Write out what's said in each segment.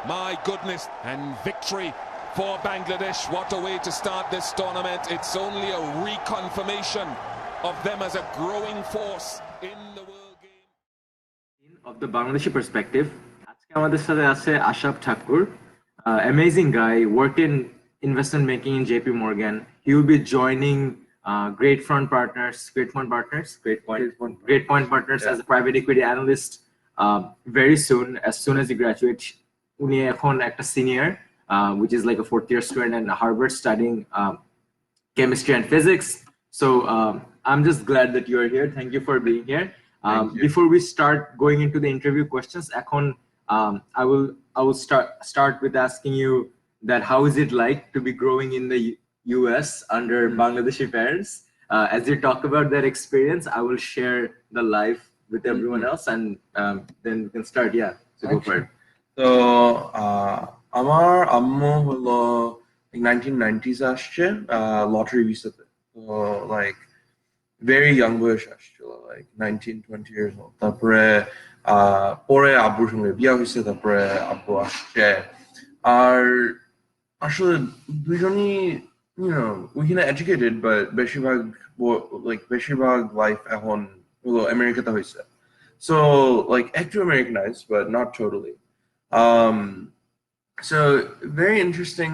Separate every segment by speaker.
Speaker 1: My goodness, and victory for Bangladesh. What a way to start this tournament. It's only a reconfirmation of them as a growing force in the world game.
Speaker 2: Of the Bangladeshi perspective, আজকে আমাদের সাথে আছে Ashhab Thakur, amazing guy, worked in investment banking in JPMorgan. He will be joining Great Point Partners as a private equity analyst very soon as he graduates. উনি এখন একটা senior, which is like a fourth year student at Harvard studying chemistry and physics. So I'm just glad that you are here. Thank you for being here. Before we start going into the interview questions, I will start with asking you that how is it like to be growing in the US under Bangladeshi parents? As you talk about that experience, I will share the life with everyone else, and then we can start. Yeah, so go for it.
Speaker 3: So আমার আম্মু হলো 1990s আসছে lottery visa তে, so like very young বয়স আসছিল, like 19-20 years old. তারপরে পরে আব্বুর সঙ্গে বিয়ে হয়েছে, তারপরে আব্বু আসছে। আর আসলে দুইজনই ওইখানে educated, but বেশিরভাগ লাইফ এখন হলো আমেরিকাতে হয়েছে, so like একটু Americanized but not totally. So very interesting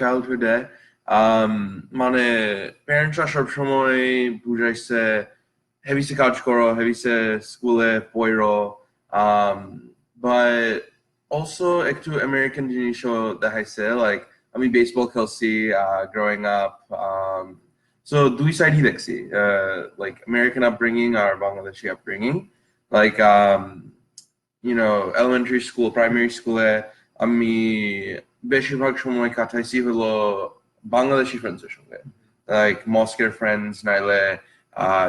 Speaker 3: childhood. মানে প্যারেন্টসরা সবসময় বুঝাইছে হেভিসে কাজ করো, হেভিসে স্কুলে পড়ো, but also একটু আমেরিকান জিনিসও দেখাইছে, like আমি বেসবল খেলছি growing up, so দুই সাইডই দেখছি, like American upbringing আর Bangladeshi upbringing, like elementary school, primary school, আমি বেশিরভাগ সময় কাটাইছি হলো Bangladeshi friends এর সঙ্গে, like mosque friends, নাইলে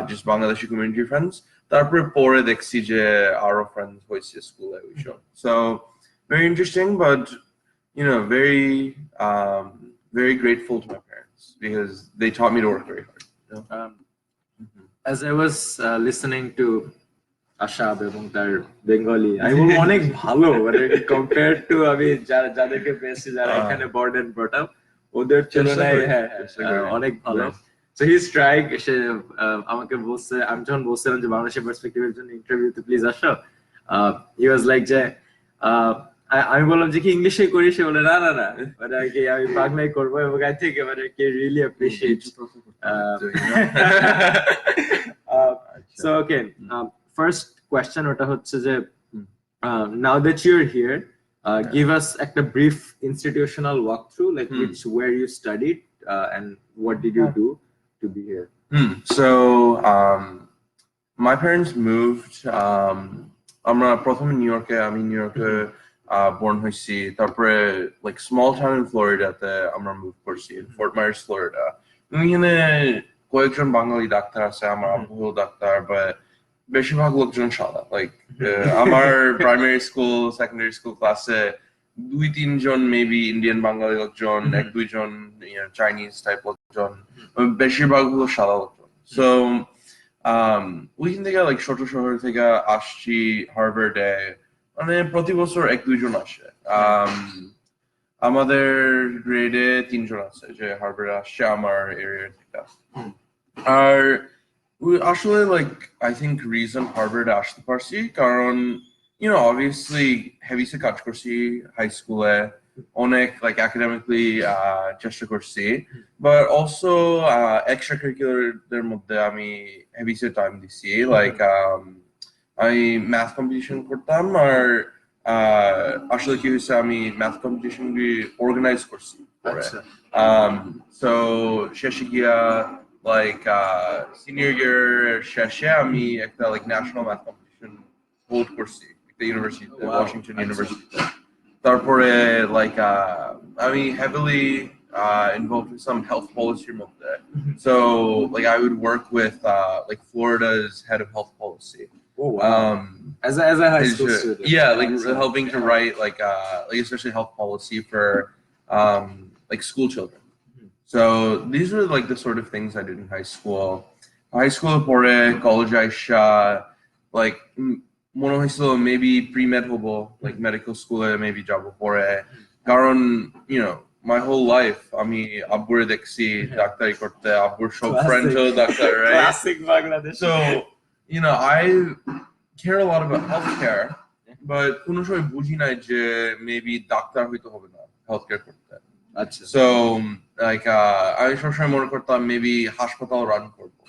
Speaker 3: just Bangladeshi community friends. তারপরে পরে দেখছি যে আরো friends হয়েছে স্কুলে ওইসব, so very interesting, but very grateful to my parents because they taught me to work very hard.
Speaker 2: As I was listening to Ashhab এবং তার বেঙ্গলি, I will অনেক ভালো, মানে compared to আমি যাদেরকে পেয়েছি যারা এখানে born and brought up, ওদের তুলনায় অনেক ভালো. So he's trying, সে আমাকে বলছে, আমি যখন বলছিলাম যে বাংলাদেশের পার্সপেক্টিভের জন্য ইন্টারভিউ তে প্লিজ আসো, he was like যে আমি বললাম যে কি ইংলিশে করি, সে বলে না মানে কি আমি বাংলায় করবো, এবং I think মানে কি really appreciate. So okay, first question ওটা হচ্ছে যে now that you're here, give us a brief institutional walkthrough, like where you studied and what did you do to be here.
Speaker 3: So my parents moved, আমরা প্রথমে আমি new ইয়র্কে born হয়েছি, তারপরে like small town in Florida তে আমরা move করছি, Fort Myers, Florida. এখানে কয়েকজন বাঙালি ডাক্তার আছে, আমার আব্বু ডাক্তার, but বেশিরভাগ লোকজন সাদা, like আমার প্রাইমারি স্কুল সেকেন্ডারি স্কুল ক্লাসে 2-3 জন মেবি ইন্ডিয়ান বাঙালি লোকজন, 1-2 জন চাইনিজ টাইপ লোকজন, বেশিরভাগ হলো সাদা লোকজন। সো ওইখান থেকে like ছোট শহর থেকে আসছি হার্ভার্ডে, মানে প্রতি বছর 1-2 জন আসে। আমাদের গ্রেডে 3 জন আছে যে হার্ভার্ডে আসছে আমার এরিয়া থেকে। আর আসলে like I think reason Harvard আসতে পারছি কারণ obviously হেভিসে কাজ করছি হাই স্কুলে, অনেক like academically চেষ্টা করছি, but also extracurricular দের মধ্যে আমি হেভিসে টাইম দিছি, like আমি ম্যাথ কম্পিটিশন করতাম, আর আসলে কি হয়েছে আমি ম্যাথ কম্পিটিশন অর্গানাইজ করছি, so শেষে গিয়া like senior year শেষে আমি একটা like national math competition hold করছি একটা ইউনিভার্সিটি, Washington University. তারপরে like আমি heavily involved in some health policy মধ্যে, so like I would work with like Florida's head of health policy.
Speaker 2: Oh wow. As a high school student.
Speaker 3: Yeah, like helping to write like especially health policy for like school children. So these were like the sort of things I did in high school. High school pore college aisha like মনে হয়েছিল maybe প্রি-med হবো, like medical স্কুলে maybe যাবো পরে, কারণ my whole life আমি আব্বুরে দেখছি ডাক্তারি করতে, আব্বুর সব friends doctor, right?
Speaker 2: Classic Bangladesh.
Speaker 3: So I care a lot about healthcare, but কোনো সময় বুঝি নাই যে মেবি ডাক্তার হইতে হবে না healthcare করতে।
Speaker 2: আচ্ছা।
Speaker 3: So like আমি সবসময় মনে করতাম মেবি হাসপাতাল রান করবো,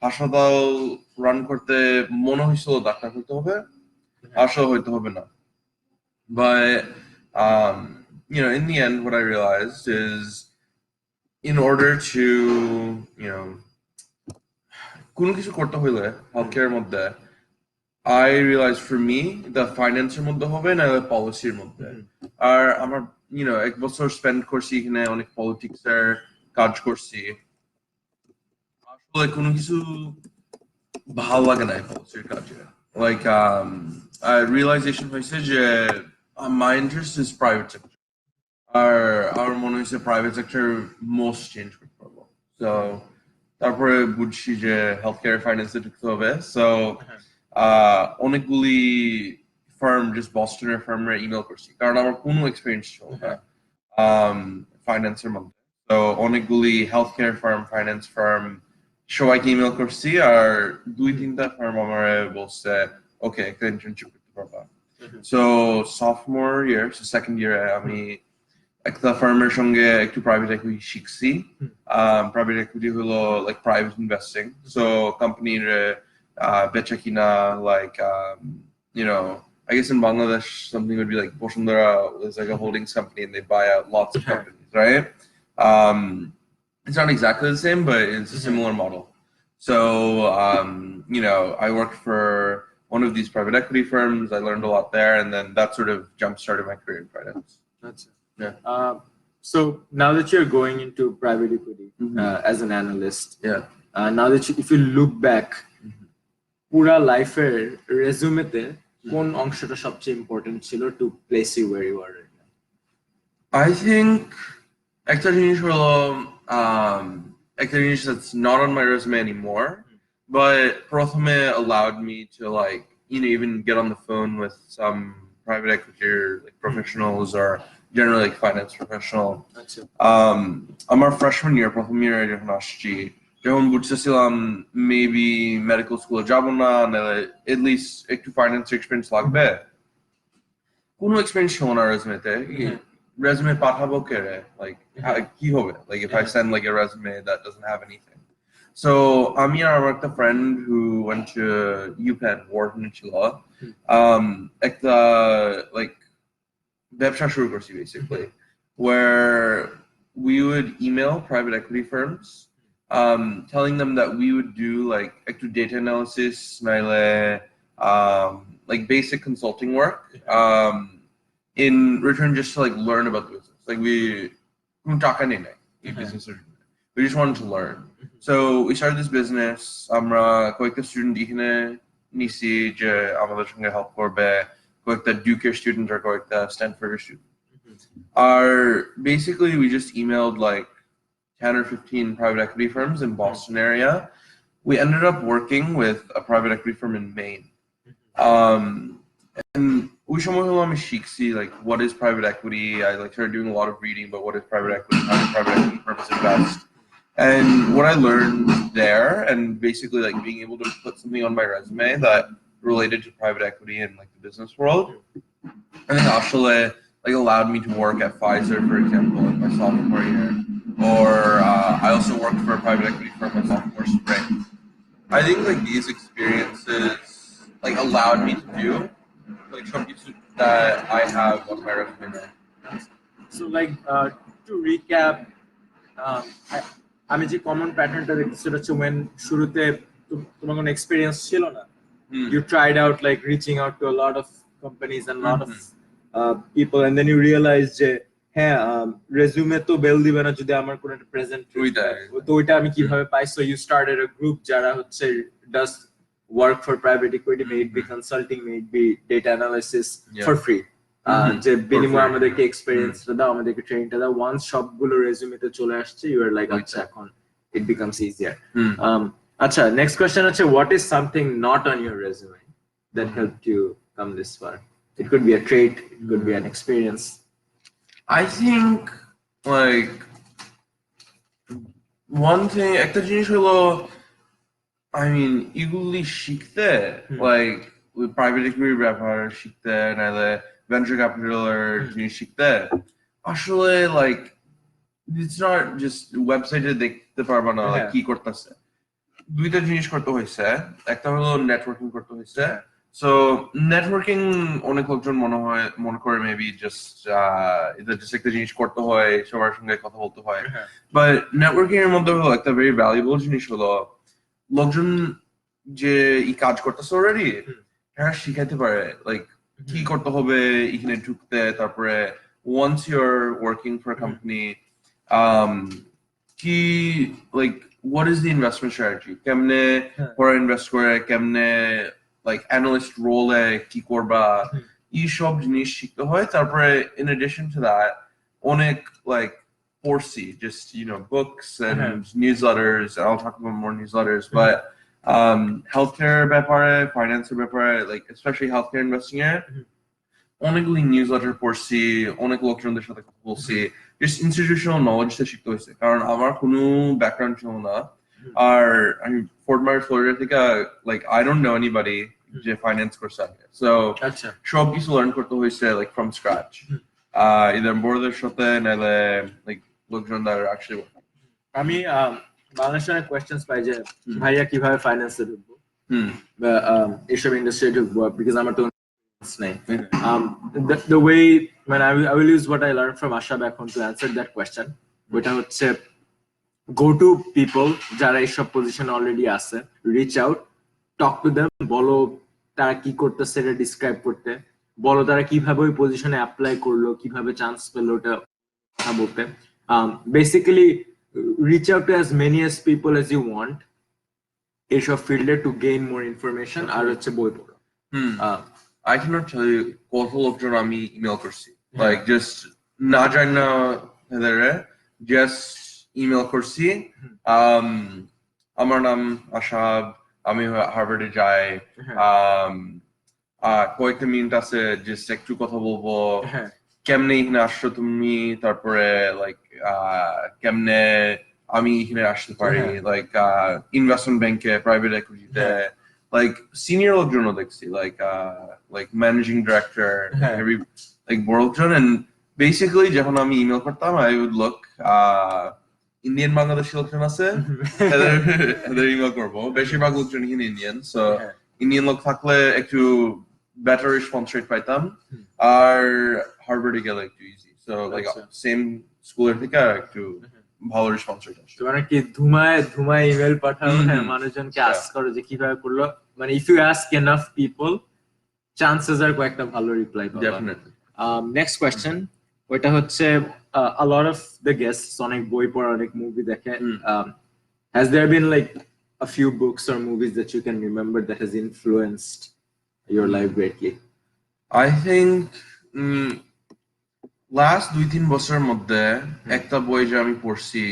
Speaker 3: হাসপাতাল রান করতে মনে হয়েছিল ডাক্তার হইতে হবে, আসলে হইতে হবে না। But in the end, what I realized is, in order to কোনো কিছু করতে হইলে healthcare মধ্যে, I realized for me the finance এর মধ্যে হবে না পলিসির মধ্যে। আর আমার এক বছর স্পেন্ড করছি এখানে, অনেক পলিটিক্স এর কাজ করছি, আসলে কোনো কিছু ভালো লাগে না পলিসির কাজে। Like realization হয়েছে যে my interest is private sector, আর আমার মনে হয়েছে প্রাইভেট সেক্টর মোস্ট চেঞ্জ করতে পারবো। সো তারপরে বুঝছি যে হেলথ কেয়ার ফাইন্যান্সে ঢুকতে হবে। সো অনেকগুলি ফার্ম, জাস্ট বস্টনের ফার্মে ইমেল করছি, কারণ আমার কোনো এক্সপিরিয়েন্স ছিল না ফাইন্যান্সের মধ্যে। তো অনেকগুলি health care farm, finance farm সবাইকে ইমেল করছি, আর 2-3টা ফার্ম আমার বলছে ওকে একটা ইন্টার্নশিপ করতে পারবা। সো সফটমোর ইয়ার, সেকেন্ড ইয়ারে আমি একটা ফার্মের সঙ্গে একটু প্রাইভেট ইকুইটি শিখছি। প্রাইভেট ইকুইটি হলো লাইক প্রাইভেট ইনভেস্টিং। সো কোম্পানির বেচা কিনা, like I guess in Bangladesh something would be like Bosundara is like a holdings company and they buy out lots of companies, right? It's not exactly the same, but it's a similar model. So I worked for one of these private equity firms. I learned a lot there, and then that sort of jump-started my career in finance.
Speaker 2: That's it.
Speaker 3: Yeah.
Speaker 2: So now that you're going into private equity as an analyst, now that if you look back, pura life resume te কোন অংশটা সবচেয়ে important ছিল to place you where you are right now?
Speaker 3: I think একটা জিনিস হলো একটা জিনিস that's not on my resume anymore, but প্রথমে allowed me to like even get on the phone with some private equity or like professionals or generally like finance professional. আমার freshman year, প্রথম year যখন আসছি, যখন বুঝতেছিলাম maybe medical স্কুলে যাবো না, at least একটু ফাইন্যান্স এক্সপেরিয়েন্স লাগবে, কোনো এক্সপেরিয়েন্স ছিল না রেজুমেতে। রেজুমে পাঠাবো কে রে, লাইক কি হবে, like if I send like a resume that doesn't have anything. So আমি আর আমার একটা friend who went to UPenn, Wharton ছিল, একটা like ব্যবসা শুরু করছি basically, where we would email private equity firms telling them that we would do like data analysis, like basic consulting work in return just to like learn about the business. Like we just wanted to learn. So we started this business. আমরা কয়েকটা student এখানে নিছি যে আমাদের সঙ্গে help করবে, কয়েকটা ডিউকের student আর কয়েকটা স্ট্যানফোর্ডের স্টুডেন্ট। আর basically we just emailed like 10 or 15 private equity firms in Boston area. We ended up working with a private equity firm in Maine. And we like what is private equity. I like started doing a lot of reading about what is private equity, how does private equity firms invest. And what I learned there, and basically like being able to put something on my resume that related to private equity and like the business world, I think actually like allowed me to work at Pfizer, for example, in my sophomore year. Or I also worked for a private equity firm my sophomore spring. I think like these experiences like allowed me to do like something that I have on my resume now.
Speaker 2: So like to recap, আমি যে common প্যাটার্নটা দেখছি সেটা হচ্ছে when শুরুতে তোমার কোনো experience ছিল না, you tried out like reaching out to a lot of companies and a lot of people, and then you realized যে হ্যাঁ রেজুমে তো বেল দিবে না যদি আমার কোনো একটা প্রেজেন্ট তো ওইটা আমি কিভাবে পাই। So you started a group যারা হচ্ছে does work for private equity, may it be consulting, may it be data analysis for free, যে বিনিময়ে আমাদেরকে এক্সপেরিয়েন্সটা দাও, আমাদেরকে ট্রেনিংটা দাও। ওয়ান্স সবগুলো রেজুমেতে চলে আসছে you are like আচ্ছা এখন it becomes easier. আচ্ছা নেক্সট কোয়েশ্চেন হচ্ছে what is something not on your resume that helped you come this far? It could be a trait, it could be an experience.
Speaker 3: I think like one thing, একটা জিনিস হলো, I mean, এগুলি শিখতে like with private equity ব্যাপার শিখতে নাহলে venture capital জিনিস শিখতে আসলে like it's not just website-এ দেখতে পারবা না like কি করতেছে। দুইটা জিনিস করতে হয়েছে, একটা হলো নেটওয়ার্কিং করতে হয়েছে। সো নেটওয়ার্কিং অনেক লোকজন মনে করে মেবি জাস্ট এটা জাস্ট একটা জিনিস করতে হয়, সবার সঙ্গে কথা বলতে হয়, বাট নেটওয়ার্কিং এর মধ্যে হলো একটা ভেরি ভ্যালুয়েবল জিনিস হলো লোকজন যে এই কাজ করতেছে অলরেডি হ্যাঁ শিখাইতে পারে লাইক কি করতে হবে এখানে ঢুকতে, তারপরে once you're working for a company কি like what is the investment strategy, কেমনে ওরা ইনভেস্ট করে, কেমনে like analyst role এ কি করবা, এই সব জিনিস শিখতে হয়। তারপরে in addition to that অনেক like পড়ছি just books and newsletters, and I'll talk about more newsletters, but healthcare ব্যাপারে, finance এর ব্যাপারে, like especially healthcare investing এ অনেকগুলি নিউজলেটার পড়ছি, অনেক লোকজনদের সাথে কথা বলছি, just institutional knowledge টা শিখতে হয়েছে, কারণ আমার কোনো ব্যাকগ্রাউন্ড ছিল না। আর আমি ফোর্ট মার্স ফ্লোরিডা থেকে like I don't know anybody যে ফাইন্যান্স করছে আগে, সো সব কিছু লার্ন করতে হয়েছে like from scratch, either বোর্ডের সাথে নাহলে like লোকজন দ্বারা actually
Speaker 2: আমি বাংলাদেশে অনেক কোয়েশ্চেন্স পাই যে ভাইয়া কিভাবে ফাইন্যান্সে ঢুকবো বা এইসব ইন্ডাস্ট্রি ঢুকবো, বিকজ আমার তো the way when I will use what I learned from Ashhab Thakur to answer that question, which I would say go to people যারা এইসব পজিশন অলরেডি আছে, reach out, talk to them, বলো তারা কি করতেছে এটা ডিসক্রাইব করতে, বলো তারা কিভাবে ওই পজিশনে অ্যাপ্লাই করলো, কিভাবে চান্স পেলো ওটা কথা বলতে। Basically reach out to as many as people as you want এইসব ফিল্ডে to gain more information, আর হচ্ছে বই পড়ো।
Speaker 3: I cannot tell you কত লোকজন আমি ইমেল করছি, like just না জানি না just ইমেল করছি, আমার নাম আশাব, আমি হার্ভার্ডে যাই, কয়েকটা মিনিট আছে just একটু কথা বলবো, কেমনে এখানে আসছো তুমি, তারপরে like কেমনে আমি এখানে আসতে পারি, like ইনভেস্টমেন্ট ব্যাংকে, প্রাইভেট ইকুইটিতে, like senior লোকজনও দেখছি, like managing director, every like বড় লোকজন, and basically যখন আমি ইমেল করতাম I would look Indian Bangladeshi লোকজন আছে এদের ইমেল করবো, বেশিরভাগ লোকজন এখানে ইন্ডিয়ান, সো ইন্ডিয়ান লোক থাকলে একটু বেটার রেসপন্স রেট পাইতাম, আর হার্ভার্ডে গেলে একটু ইজি, সো লাইক সেম স্কুলের থেকে একটু ভালো রেসপন্স রেট আসে।
Speaker 2: মানে কি ধুমায় ইমেল পাঠাও, হ্যাঁ মানুষজনকে আস্ক করো যে কিভাবে করলো, মানে if you ask enough people chances are কয়েকটা ভালো রিপ্লাই পাবা।
Speaker 3: ডেফিনেটলি।
Speaker 2: নেক্সট কোয়েশ্চেন, ওইটা হচ্ছে a lot of the guests অনেক বই পড়া, অনেক মুভি দেখে, has there been like a few books or movies that you can remember that has influenced your life greatly?
Speaker 3: I think last 2-3 বছরের মধ্যে একটা বই যে আমি পড়ছি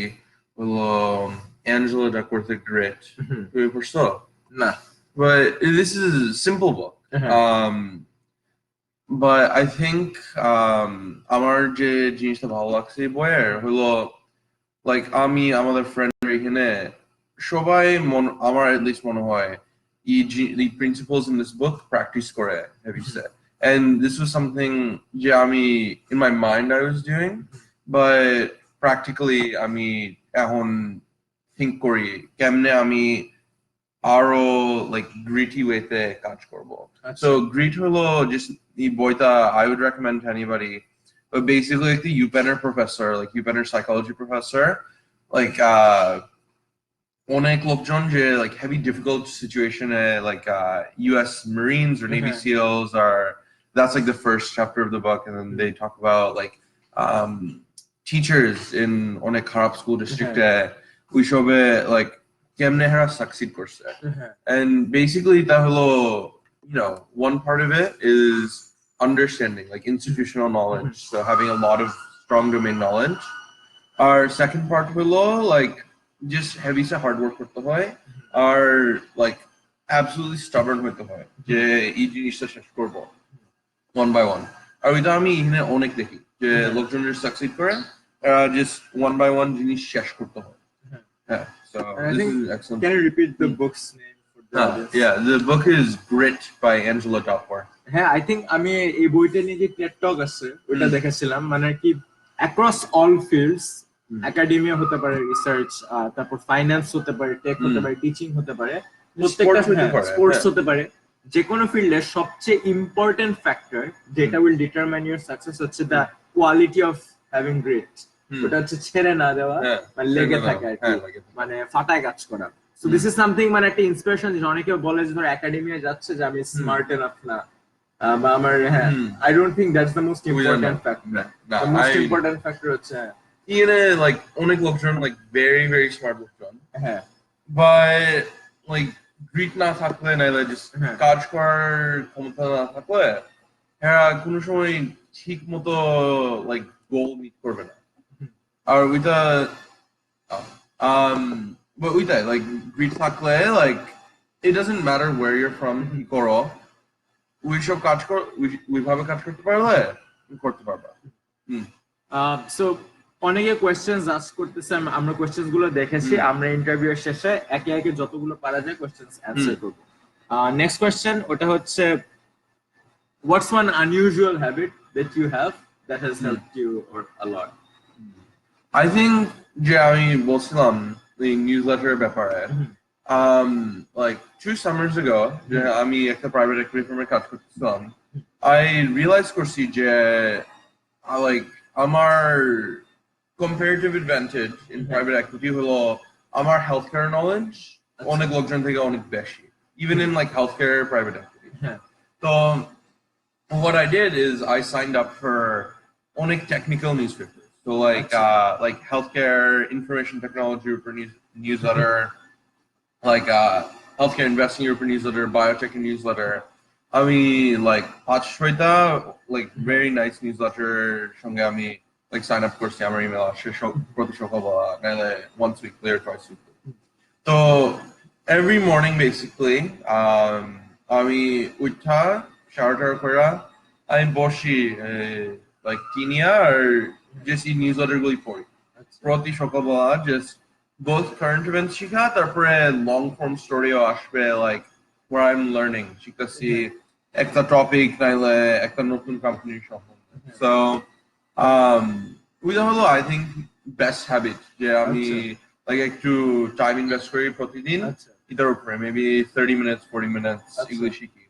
Speaker 3: হলো অ্যাঞ্জেলা ডাকওয়ার্থ দ্য গ্রেট। তুমি পড়ছো?
Speaker 2: না,
Speaker 3: but this is a simple book, but I think আমার যে জিনিসটা ভালো লাগছে এই বইয়ের হলো like আমি আমাদের ফ্রেন্ডরা এখানে সবাই আমার at least মনে হয় the principles in this book practice করে, have you said, and this was something in my mind I was doing, but practically আমি এখন think করি কেমনে আমি আরো like gritty way তে কাজ করব। So grit হলো just এই বইটা I would recommend to anybody, but basically like the UPenner professor, like UPenner psychology professor, like অনেক লোকজন যে like heavy difficult situation like US Marines or Navy SEALs are, that's like the first chapter of the book, and then they talk about like teachers in অনেক খারাপ school district we show like কেমনে হারা succeed করছে, and basically তা হলো one part of it is understanding like institutional knowledge, so having a lot of strong domain knowledge. Our second part হলো like just heavy se hard work করতে হয়, আর like absolutely stubborn হতে হয় যে এই জিনিসটা শেষ করবো ওয়ান বাই ওয়ান। আর ওইটা আমি এখানে অনেক দেখি যে লোকজনের সাকসিড করে জাস্ট ওয়ান বাই ওয়ান জিনিস শেষ করতে হয়। হ্যাঁ, so this is excellent.
Speaker 2: Can you repeat the book's name for the audience?
Speaker 3: Yeah, the book is Grit by Angela Duckworth.
Speaker 2: হ্যাঁ, I think আমি এই বইটা নিয়ে যে টেড টক আছে ওটা দেখেছিলাম, মানে কি অ্যাক্রস অল ফিল্ডস, একাডেমিয়া হতে পারে, রিসার্চ, তারপর ফাইন্যান্স হতে পারে, টেক হতে পারে, টিচিং হতে পারে, প্রত্যেকটা স্পোর্টস হতে পারে, যে কোনো ফিল্ডে সবচেয়ে ইম্পর্টেন্ট ফ্যাক্টর যেটা উইল ডিটারমাইন ইউর সাকসেস হচ্ছে the quality of having grit. ওটা হচ্ছে ছেড়ে না দেওয়া, মানে লেগে থাকা আর কি, মানে ফাটায় কাজ করা। সো দিস ইজ সামথিং, মানে একটা ইন্সপিরেশন। অনেকে বলে যে ধর একাডেমিয়া যাচ্ছে যে আমি স্মার্ট এনাফ না, বা আমার I don't think that's the most important factor. The most important factor হচ্ছে
Speaker 3: like অনেক লোকজন like very smart লোকজন,
Speaker 2: হ্যাঁ,
Speaker 3: but like গ্রিট না থাকলে নাইলে জাস্ট কাজ করার ক্ষমতা না থাকলে এরা কোনো সময় ঠিক মতো লাইক গোল মিট করবে না। আর ওইটা but ওইটাই লাইক গ্রিট থাকলে like it doesn't matter where you're from, কি করো, ওইসব কাজ কর, ওইভাবে কাজ করতে পারলে করতে পারবা।
Speaker 2: সো অনেকে কোয়েশ্চেনস আস্ক করতেছে, আমরা কোয়েশ্চেনস গুলো দেখেছি, আমরা ইন্টারভিউ এর শেষে একে একে যতগুলো পারা যায় কোয়েশ্চেনস অ্যানসার করব। নেক্সট কোয়েশ্চেন, ওটা হচ্ছে what's one unusual habit that you have that has helped you a lot?
Speaker 3: I think যে আমি বলছিলাম এই নিউজলেটারের ব্যাপারে, like 2 summers ago যে আমি একটা প্রাইভেট ইকুইটি ফার্মে কাজ করতেছিলাম, I realized করছি যে like আমার comparative advantage in private equity হলো আমার healthcare knowledge অনেক লোকজন থেকে অনেক বেশি, even in like healthcare private equity. So what I did is I signed up for অনেক technical newspapers, so like healthcare information technology newsletter, like healthcare investing newsletter, biotech newsletter. I mean like 5-6টা like very nice newsletter সঙ্গে আমি like sign up করছি, আমার email আসে প্রতি সকালবেলা, নাহলে once weekly or twice weekly. So every morning basically আমি উঠা শাওয়ার করে আমি বসি like টিনিয়া আর just এই নিউজলেটার গুলি পড়ি প্রতি সকালবেলা, just both current events শিখা, তারপরে long form storyও আসবে like where I'm learning, শিখতেছি একটা টপিক নাইলে একটা নতুন কোম্পানির সম্বন্ধে। So ওইটা হলো I think best habit যে আমি like একটু টাইম ইনভেস্ট করি প্রতিদিন এটার উপরে, maybe 30 minutes 40 minutes এগুলো শিখি।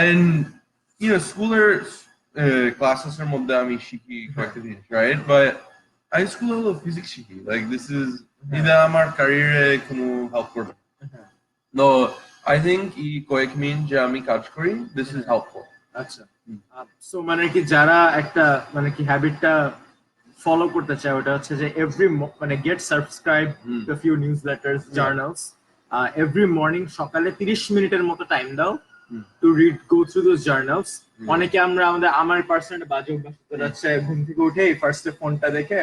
Speaker 3: And you know স্কুলের ক্লাসেস এর মধ্যে আমি শিখি কয়েকটা জিনিস, right, but আমি স্কুলে হলো ফিজিক্স শিখি, like this is এটা আমার ক্যারিয়ারে কোনো হেল্প করবে। No, I think এই কয়েক মিনিট যে আমি কাজ করি this is helpful.
Speaker 2: আচ্ছা, সো মানে কি যারা একটা মানে কি হ্যাবিটটা ফলো করতে চায় ওটা হচ্ছে যে এভরি মানে get subscribe to few newsletters, journals, every morning সকালে 30 মিনিটের মতো টাইম দাও to read, go through those journals. অনেকে আমার পার্সোনাল বাজে অভ্যাস হচ্ছে ঘুম থেকে উঠে ফার্স্টে ফোনটা দেখে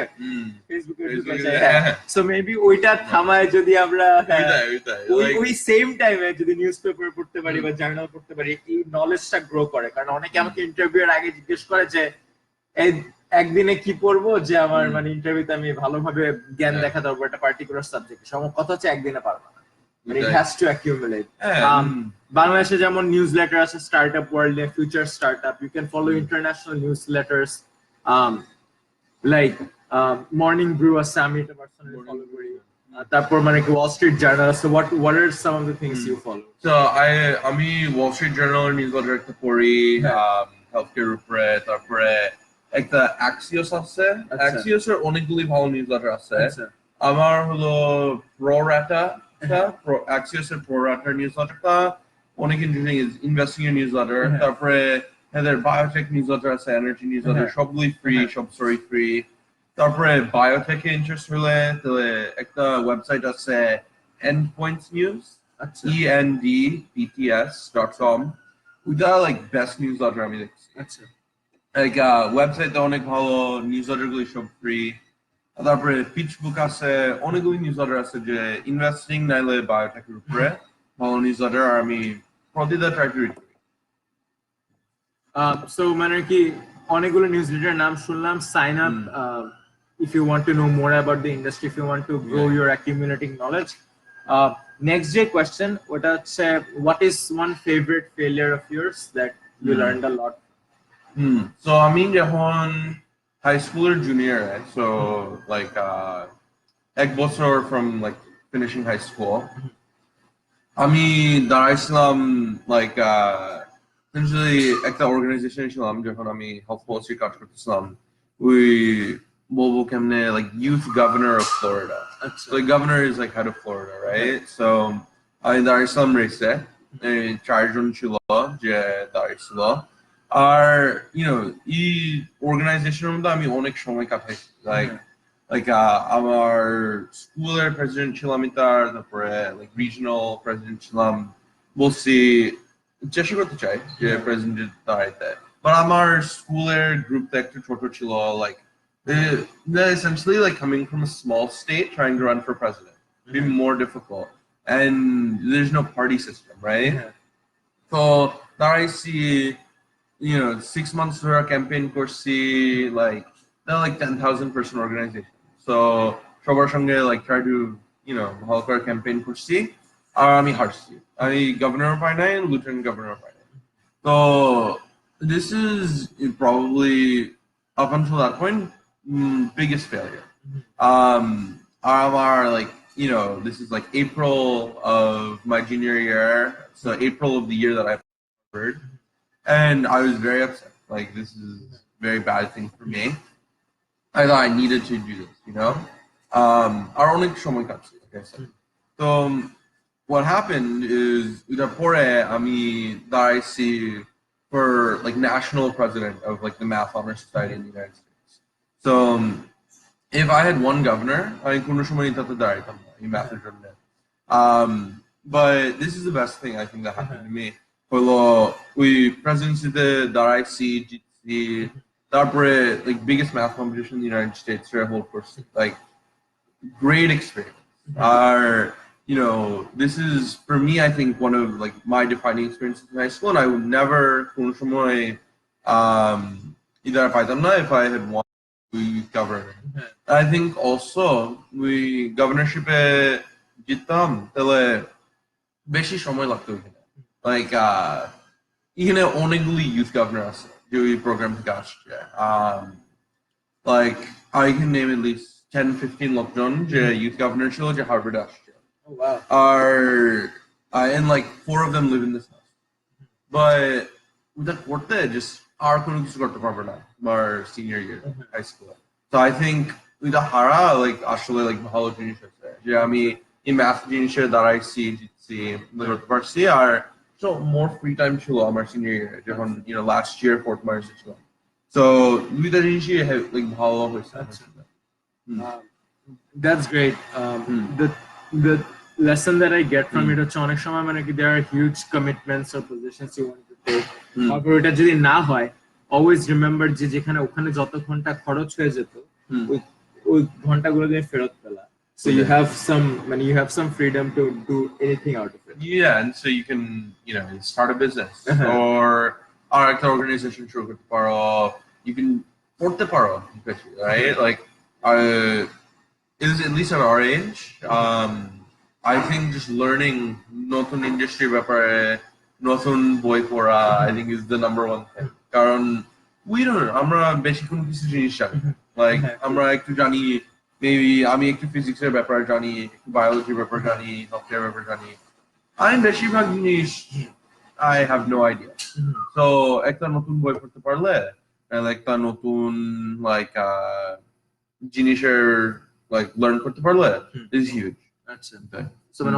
Speaker 2: ফেসবুকে ঢুকে যায়, সো মেবি ওইটা থামায় যদি আমরা ওই সেম টাইমে যদি নিউজপেপার পড়তে পারি বা জার্নাল পড়তে পারি, এই নলেজটা গ্রো করে। কারণ অনেকে আমাকে ইন্টারভিউ এর আগে জিজ্ঞেস করে যে একদিনে কি পড়বো যে আমার মানে ইন্টারভিউতে আমি ভালোভাবে জ্ঞান দেখাতে পারবো একটা পার্টিকুলার সাবজেক্টে। কথা হচ্ছে একদিনে পারবো না, it has to accumulate. বাংলাদেশে যেমন নিউজলেটার আছে স্টার্টআপ ওয়ার্ল্ড এ, future startup, you can follow international newsletters like morning brew আছে, আমি এটা পার্সোনালি ফলো করি। তারপর মানে কি ওয়াল স্ট্রিট জার্নাল আছে। what are some of the things you follow?
Speaker 3: So আমি ওয়াল স্ট্রিট জার্নাল নিউজলেটার একটা পড়ি হেলথকেয়ার উপরে, তারপরে একটা অ্যাক্সিওস আছে, অ্যাক্সিওস এর অনেকগুলি ভালো নিউজলেটার আছে। আমার হলো প্রোরাটা, Axios এর প্রোরাটার নিউজলেটারটা অনেক ইন্টারেস্টিং, ইনভেস্টিং এর নিউজলেটার। তারপরে এদের বায়োটেক নিউজলেটার আছে, এনার্জি নিউজলেটার, সবগুলি ফ্রি, সব স্টোরি ফ্রি। তারপরে বায়োটেকে ইন্টারেস্ট হলে তাহলে একটা ওয়েবসাইট আছে endpoints news, endpts.com, ওইটা লাইক বেস্ট নিউজলেটার আমি দেখছি।
Speaker 2: আচ্ছা,
Speaker 3: লাইক ওয়েবসাইটটা অনেক ভালো, নিউজলেটার গুলি সব ফ্রি। তারপরে পিচ বুক আছে, অনেকগুলি নিউজলেটার আছে যে ইনভেস্টিং নাইলে বায়োটেকের উপরে ভালো নিউজলেটার আর আমি প্রতিটা ট্রাই করি
Speaker 2: So মানে কি অনেকগুলো নিউজলেটার নাম শুনলাম sign up if you want to know more about the industry, if you want to grow your accumulating knowledge. Next day question, what is one favorite failure of yours that you learned a lot?
Speaker 3: So আমি যখন high স্কুলের junior so like এক বছর from like finishing high school আমি দাঁড়াইছিলাম like essentially একটা organisation ছিলাম যখন আমি হেলথ পলিসি কাজ করতেছিলাম ওই বলবো কেমনে like youth governor of Florida. So the governor is like head of Florida, right? So আমি দাঁড়াইছিলাম রেসে চারজন ছিল যে দাঁড়াইছিল আর এই অর্গানাইজেশনের মধ্যে আমি অনেক সময় কাটাইছি like আমার স্কুলের প্রেসিডেন্ট ছিলাম আমি তারপরে like regional president ছিলাম বলছি চেষ্টা করতে চাই যে প্রেসিডেন্ট দাঁড়াইতে বাট আমার স্কুলের গ্রুপটা একটু ছোট ছিল like they're essentially like coming from a small state trying to run for president. It'd be more difficult and there's no party system, right? So now I see 6 months for a campaign course like they're like 10,000 person organization. So সবার সঙ্গে like try to ভালো করে campaign করছি আর আমি হারছি আমি governor পাই নাই লিeutenant governor পাই নাই so this is probably up until that point biggest failure our like this is like April of my junior year so April of the year that I heard and I was very upset like this is a very bad thing for me I thought I needed to do this our only show কাছে like I said so what happened is pore ami daisi for like national president of like the Math Honor Society in the United States so if I had one governor I kono shomoy tate daraitam na ei math er jonne but this is the best thing I think that happened to me holo we presidency te daraisi jitsi tarpore like biggest math competition in the United States for a whole course like great experience this is for me I think one of like my defining experiences in high school and I would never kono shomoy either paitam na if I had won we governor I think also we governorship e jittam tale beshi shomoy lagto like এখানে অনেকগুলি youth governor আছে যে ওই program থেকে আসছে like I can name at least 10-15 লোকজন যে youth governor ছিল যে হার্ভার্ডে আসছে
Speaker 2: Oh, wow.
Speaker 3: And like 4 of them live in this house. But that করতে just আর কোনো কিছু করতে পারবে না আমার senior year high school. So I think with the hara like আসলে like ভালো জিনিস আছে যে আমি এই math জিনিসের দাঁড়াইছি জিতছি করতে পারছি আর so more free time ছিল আমার senior year যখন last year Fort Myers ছিল. So দুইটা জিনিসই like ভালো হয়েছে.
Speaker 2: That's great. The lesson that I get from it হচ্ছে অনেক সময় মানে কি there are huge commitments or positions you want to take. তারপর এটা যদি না হয় always remember যে যেখানে ওখানে যত ঘন্টা খরচ হয়ে যেত ওই ঘন্টাগুলো তুমি ফেরত পেলা. So you have some freedom to do anything out of it.
Speaker 3: Yeah, and so you can start a business or একটা organization শুরু করতে পারো. You can পড়তে পারো, right? Like is at least at our age. I think just learning নতুন industry ব্যাপারে নতুন বই পড়া I think is the number one thing. কারণ আমরা বেশি কোনো কিছু জিনিস জানি like আমরা একটু জানি maybe আমি একটু physics এর ব্যাপারে জানি একটু biology ব্যাপারে জানি healthcare ব্যাপারে জানি আমি বেশিরভাগ জিনিস I have no idea. So একটা নতুন বই পড়তে পারলে একটা নতুন like জিনিসের like learn করতে পারলে is huge.
Speaker 2: That's it. So when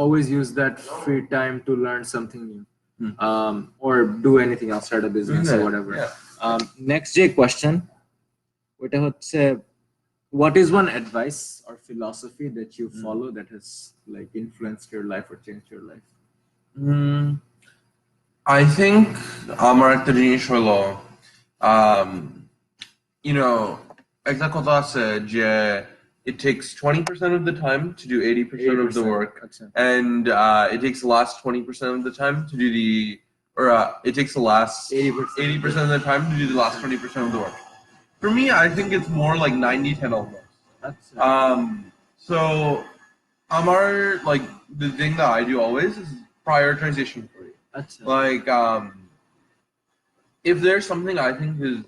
Speaker 2: always use that free time to learn something new, or do anything else, start a business or whatever.
Speaker 3: Yeah.
Speaker 2: Next day question. What is one advice or philosophy that you follow that has like influenced your life or changed your life?
Speaker 3: I think আমার একটা জিনিস হলো একটা কথা আছে যে it takes 20% of the time to do 80% of the work, and it takes the last 20% of the time to do it takes the last 80% of the time to do the last 20% of the work. For me, I think it's more like 90-10 almost. So like the thing that I do always is prioritization for you. Like if there's something I think is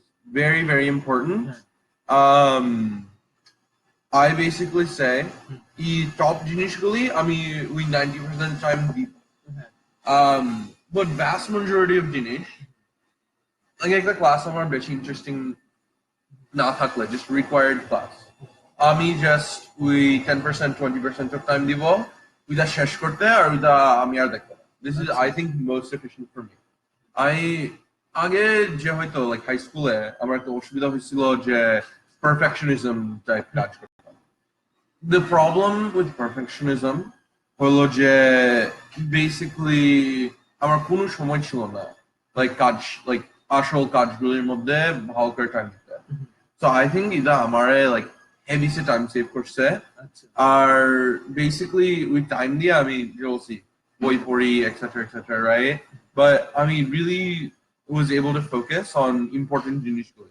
Speaker 3: very, very important, I basically say top জিনিসগুলি আমি ওই 90% time দিব। But vast majority of জিনিস like একটা class আমার বেশি interesting না থাকলে just required class আমি just ওই 10% 20% of time দিব ওইটা শেষ করতে আর ওইটা আমি আর দেখতে না। This is I think most efficient for me. আগে যে হয়তো like high school এ আমার একটা অসুবিধা হয়েছিল যে perfectionism type কাজ করতাম। The problem with perfectionism হলো যে basically আমার কোনো সময় ছিল না like আসল কাজগুলোর মধ্যে ভালো করে টাইম দিতে। So I think এটা আমারে like heavy se time save করছে আর basically ওই টাইম দিয়ে আমি বলছি বই পড়ি etc right, but I mean really was able to focus on important জিনিসগুলো।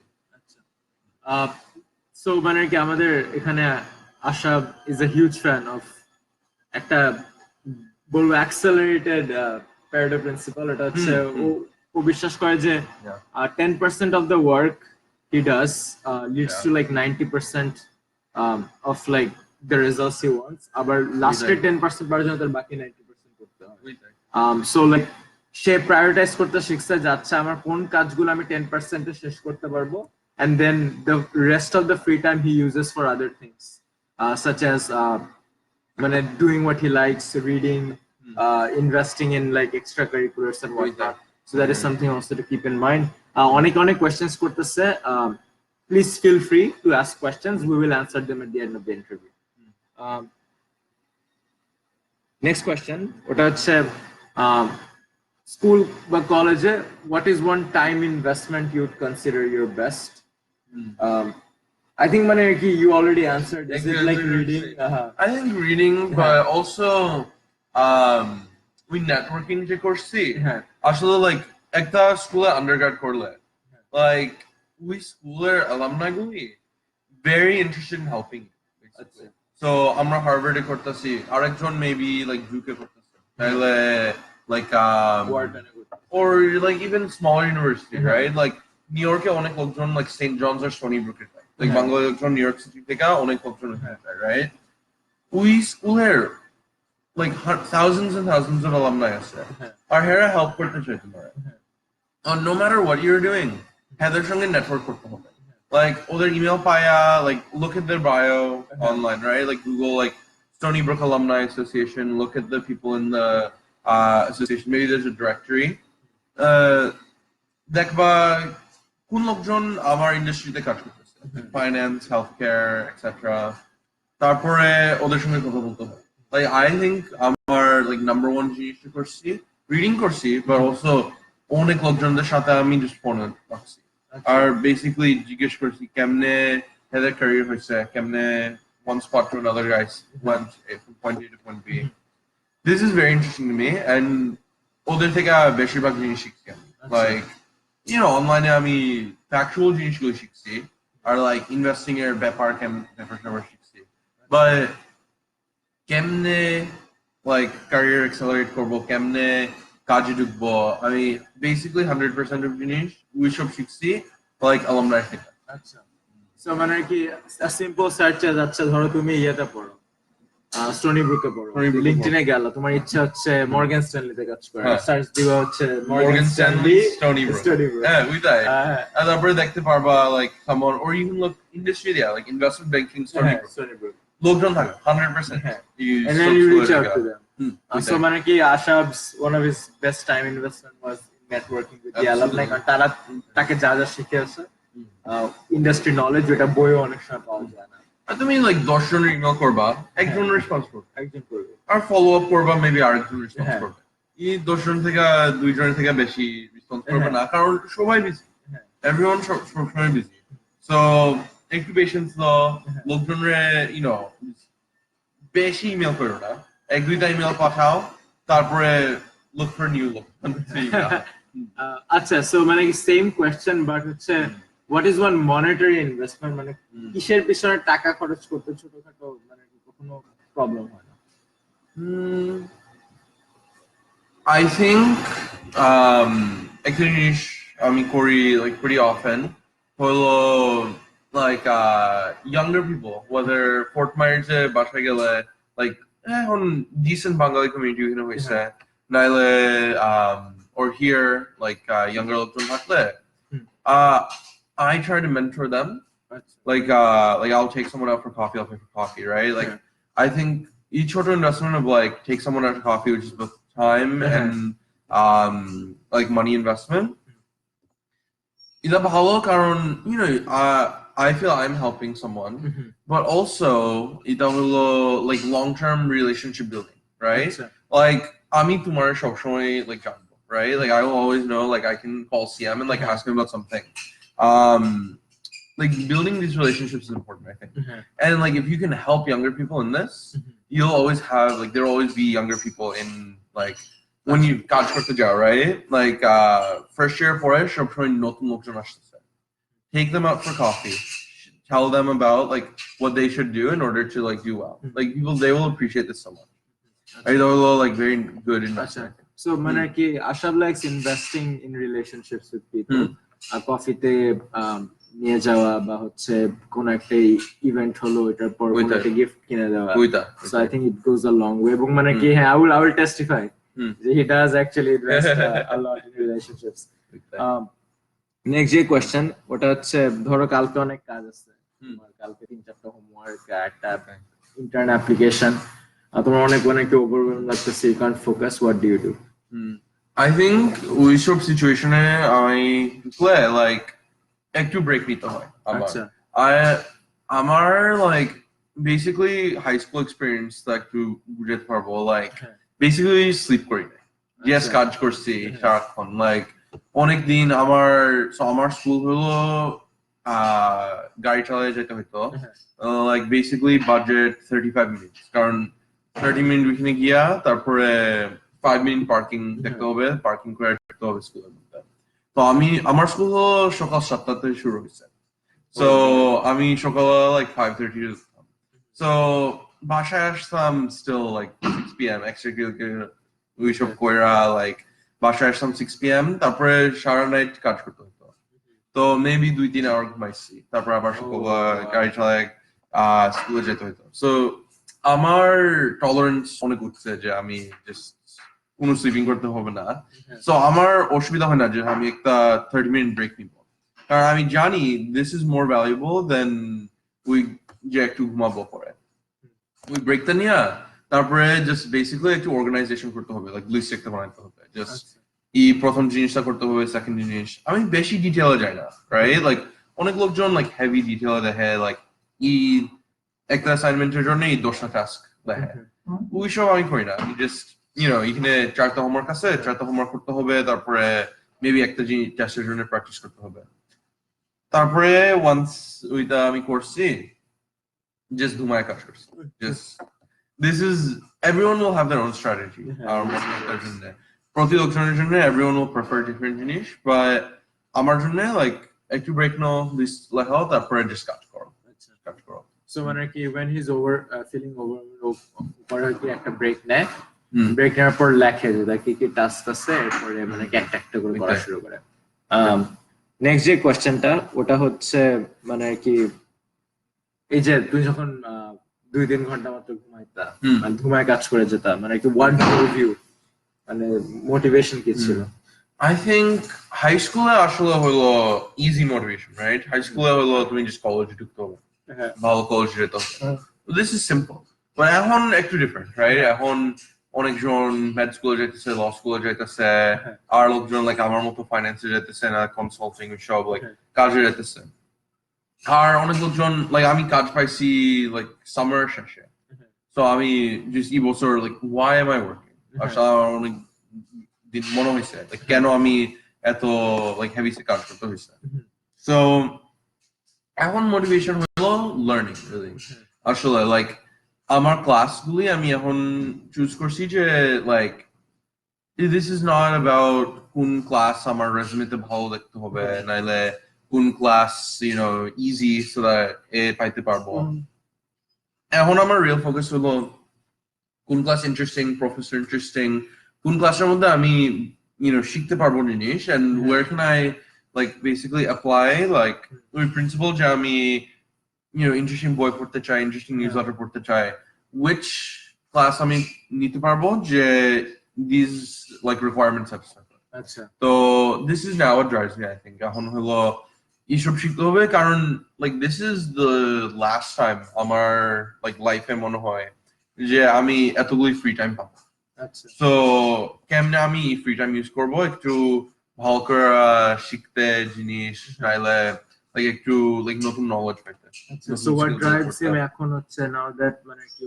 Speaker 2: So মানে কি আমাদের এখানে Ashhab is a huge fan of একটা বলবো accelerated paradigm principle। এটা হচ্ছে ও বিশ্বাস করে যে 10% of the work he does leads to like 90% of like the results he wants, আবার লাস্টের 10% পাওয়ার জন্য তার বাকি 90% করতে হয়। So like সে প্রায়োরিটাইজ করতে শিখছে যাচ্ছে আমার কোন কাজগুলো আমি 10% এ শেষ করতে পারবো, and then the rest of the free time he uses for other things such as মানে doing what he likes, reading, investing in like extracurriculars and whatnot. So that is something also to keep in mind. অনেক questions করতেছে, please feel free to ask questions, we will answer them at the end of the interview. Next question, ওটা হচ্ছে school বা কলেজে what is one time investment you would consider your best? I think মানে কি you already answered. Is it like reading?
Speaker 3: I think reading, but also we networking যে করছি আসলে like একটা স্কুলে আন্ডারগ্রাড করলে like we স্কুলের alumni গুলি very interested in helping basically. So আমরা হার্ভার্ডে করতেছি আরেকজন maybe like দুকে করতেছে তাহলে like or like even smaller university right, like new ইয়র্কে অনেক লোকজন like St. John's or Stony Brook like Bangladesh লোকজন নিউ ইয়র্ক সিটি থেকে অনেক লোকজন right, we স্কুলের like thousands and thousands of alumni are here to help করতে চাই তোমার no matter what you're doing হেদের সঙ্গে নেটওয়ার্ক করতে হবে, like ওদের ইমেল পায়া like look at their bio online right, like Google like Stony Brook Alumni Association, look at the people in the association, maybe there's a directory, দেখবা কোন লোকজন আমার ইন্ডাস্ট্রিতে কাজ করতেছে ফাইন্যান্স হেলথকেয়ার এটসেট্রা, তারপরে ওদের সঙ্গে কথা বলতে হবে। Like I think আমার like number one জিনিসটা করছি রিডিং করছি, but also অনেক লোকজনদের সাথে আমি just ফোনে রাখছি আর basically জিজ্ঞেস করছি কেমনে হেদের ক্যারিয়ার হয়েছে, কেমনে one spot to another guys went from point A to point B. This is very interesting to me and ওদের থেকে বেশিরভাগ জিনিস শিখছি like you know online আমি factual জিনিসগুলো শিখছি আর like investing এর ব্যাপার ব্যাপার শিখছি, but কেমনে like career accelerate করবো, কেমনে কাজে ঢুকবো, আমি basically 100% of জিনিস we সব শিখছি like alumni থেকে।
Speaker 2: আচ্ছা, so মানে কি simple search এ যাচ্ছে, ধরো তুমি ইয়েতে পড়ো স্টোনি ব্রুকে পড়ো, লিংকডইনে গেল, তোমার ইচ্ছা হচ্ছে মর্গান স্ট্যানলিতে কাজ করা, সার্চ দিবা হচ্ছে মর্গান স্ট্যানলি স্টোনি ব্রুক,
Speaker 3: হ্যাঁ ওইটাই, আর তারপরে দেখতে পারবা like someone or even look industry there like investment banking Stony Brook লোকজন থাকে 100%,
Speaker 2: and then you reach out to them. So মানে কি Ashhab's one of his best time investment was networking with the alumni, কারণ তারা তাকে যা যা শিখিয়েছে ইন্ডাস্ট্রি নলেজ যেটা বইও অনেক সময় পাওয়া যায় না।
Speaker 3: আর তুমি লাইক 10 জনের ইমেল করবা, একজন রেসপন্স করবে, আর ফলো আপ করবা মেবি আরেকজন রেসপন্স করবে, এই 10 জন থেকে 2 জনের থেকে বেশি রেসপন্স করবে না, কারণ সবাই বিজি, এভরিওয়ান সবসময় বিজি। সো একটু পেশেন্স লো লোকজনরে বেশি ইমেল করো না 1-2টা ইমেল পাঠাও তারপরে look for new look
Speaker 2: আচ্ছা সো মানে কি সেম কোশ্চেন বাট হচ্ছে what is one monetary investment মানে কিসের পিছনে টাকা খরচ করতে ছোটখাটো মানে কোনো প্রবলেম হয় না
Speaker 3: I think একটা জিনিস আমি করি like pretty often হলো like younger people whether Fort Myers এ বাসায় গেলে like এখন decent Bengali community এখানে হইছে নাইলে or here like younger লোকজন থাকলে I try to mentor them like I'll take someone out for coffee I'll pay for coffee right like I think each sort of investment of like take someone out for coffee which is both time and like money investment এটা ভালো কারণ I feel I'm helping someone but also এটা হলো like long-term relationship building right like আমি তোমার সবসময় like জানবো right like I will always know like I can call Seeam and like ask him about something like building these relationships is important I think and like if you can help younger people in this you'll always have like there'll always be younger people in like when you কাজ করতে যাও right like first year পরে সবসময় নতুন লোকজন আসতেছে take them out for coffee tell them about like what they should do in order to like do well like people they will appreciate this so much right they're like very good investment
Speaker 2: so মানে কি Ashhab likes investing in relationships with people কফিতে নিয়ে যাওয়া বা হচ্ছে কোন একটা event হলো এটার পর কোন একটা গিফট কিনে দেওয়া so I think it goes a long way এবং মানে কি হ্যাঁ I will testify he does actually invest a lot in relationships next যে কোশ্চেন ওটা হচ্ছে ধরো কালকে অনেক কাজ আছে কালকে 3-4টা হোমওয়ার্ক একটা ইন্টার্ন অ্যাপ্লিকেশন তোমার অনেক একটু ওভারওয়েলম লাগতেছে you can't focus what do you do
Speaker 3: I think ওই সব সিচুয়েশনে I play like একটু ব্রেক নিতে হয় আমার like basically high school experience like to বুঝাতে পারবো like basically sleep করি না yes কাজ করছি সারাক্ষণ like অনেক দিন আমার স্কুল হলো গাড়ি চালিয়ে যেতে হইতো like basically budget 35 minutes কারণ 30 মিনিট ওইখানে গিয়া তারপরে 5 মিনিট পার্কিং দেখতে হবে পার্কিং করে দেখতে হবে স্কুলের মধ্যে তো আমার স্কুল হলো সকাল 7টা থেকে শুরু হয়েছে so আমি সকাল like 5:30 so বাসায় আসতাম still like 6 p.m. extracurricular ওইসব কইরা like বাসায় আসতাম 6 p.m. তারপরে সারা নাইট কাজ করতে হতো তো মেবি 2-3 আওয়ার ঘুমাইছি তারপর আবার সকাল গাড়ি চালায় স্কুলে যেতে হতো so আমার টলারেন্স অনেক উঠছে যে আমি জাস্ট কোনো স্লিপিং করতে হবে না সো আমার অসুবিধা হয় না যে আমি একটা 30 মিনিট ব্রেক নিব কারণ আমি জানি this is more valuable than we যে একটু ঘুমাবো পরে ওই ব্রেকটা নিয়ে তারপরে জাস্ট বেসিক্যালি একটু অর্গানাইজেশন করতে হবে লাইক লিস্ট একটা বানাতে হবে জাস্ট প্রথম জিনিসটা করতে হবে সেকেন্ড জিনিস আমি বেশি ডিটেইলে যাই না রাইট লাইক অনেক লোকজন লাইক হেভি ডিটেইলে দেখে লাইক একটা অ্যাসাইনমেন্টের জন্য 10টা টাস্ক দেখে ওইসব আমি করি না আমি জাস্ট এখানে 4টা হোমওয়ার্ক আছে 4টা হোমওয়ার্ক করতে হবে তারপরে মেবি একটা জিনিস টেস্টের জন্য প্র্যাকটিস করতে হবে তারপরে ওয়ান্স ওইটা আমি করছি জাস্ট ঘুমায় কাজ করছি just this is everyone will have their own strategy প্রতি লোকজনের জন্য everyone will prefer different জিনিস but আমার জন্য like একটু ব্রেক নাও লিস্ট লেখাও তারপরে জাস্ট কাজ করো
Speaker 2: so মানে কি when he's over feeling over কি একটা ব্রেক নেয় ব্রেক নেওয়ার পর লেখে যে কি কি টাস্ক আছে এরপরে মানে একটা একটা করে করা শুরু করে নেক্সট যে কোশ্চেনটা ওটা হচ্ছে মানে কি এই যে তুই যখন 2-3 ঘন্টা মাত্র ঘুমাইতা মানে ঘুমায় কাজ করে যেতা মানে কি ওয়ান রিভিউ মানে মোটিভেশন কি ছিল
Speaker 3: I think high school আসলে হলো easy motivation right high school হলো তুমি just কলেজে ঢুকতে হবে ভালো কলেজে যেতে হবে this is simple but এখন একটু ডিফারেন্ট রাইট এখন অনেকজন med স্কুলে যেতেছে ল স্কুলে যেতেছে আর লোকজন লাইক আমার মতো ফাইন্যান্সে যেতেছে না কনসাল্টিং সব লাইক কাজে যেতেছে আর অনেক লোকজন লাইক আমি কাজ পাইছি লাইক সামার শেষে সো আমি জাস্ট এই বছর like why am I working আসলে অনেক দিন মনে হয়েছে কেন আমি এত লাইক হেভি কাজ করতে হয়েছে সো এখন মোটিভেশন হলো লার্নিং রিয়েলি আসলে লাইক আমার ক্লাসগুলি আমি এখন চুজ করছি যে like this is not about কোন ক্লাস আমার রেজুমেতে ভালো দেখতে হবে নাইলে কোন class easy so that a পাইতে পারবো এখন আমার রিয়েল ফোকাস হলো কোন ক্লাস ইন্টারেস্টিং প্রফেসর ইন্টারেস্টিং কোন ক্লাসের মধ্যে আমি শিখতে পারবো জিনিস and where can I like basically apply like ওই প্রিন্সিপাল যে আমি ইন্টারেস্টিং বই পড়তে চাই ইন্টারেস্টিং নিউজ লেটার পড়তে চাই which ক্লাস আমি নিতে পারবো যে these like requirements have
Speaker 2: আচ্ছা
Speaker 3: তো this is now what drives me I think এখন হলো এইসব শিখতে হবে কারণ like this is the last time আমার like লাইফে মনে হয় যে আমি এতগুলি ফ্রি টাইম পাবো
Speaker 2: আচ্ছা
Speaker 3: তো কেমনে আমি ফ্রি টাইম ইউজ করবো একটু ভালো করে শিখতে জিনিস নাইলে like একটু like নতুন নলেজ পাইতে
Speaker 2: so what drives him এখন হচ্ছে now that মানে কি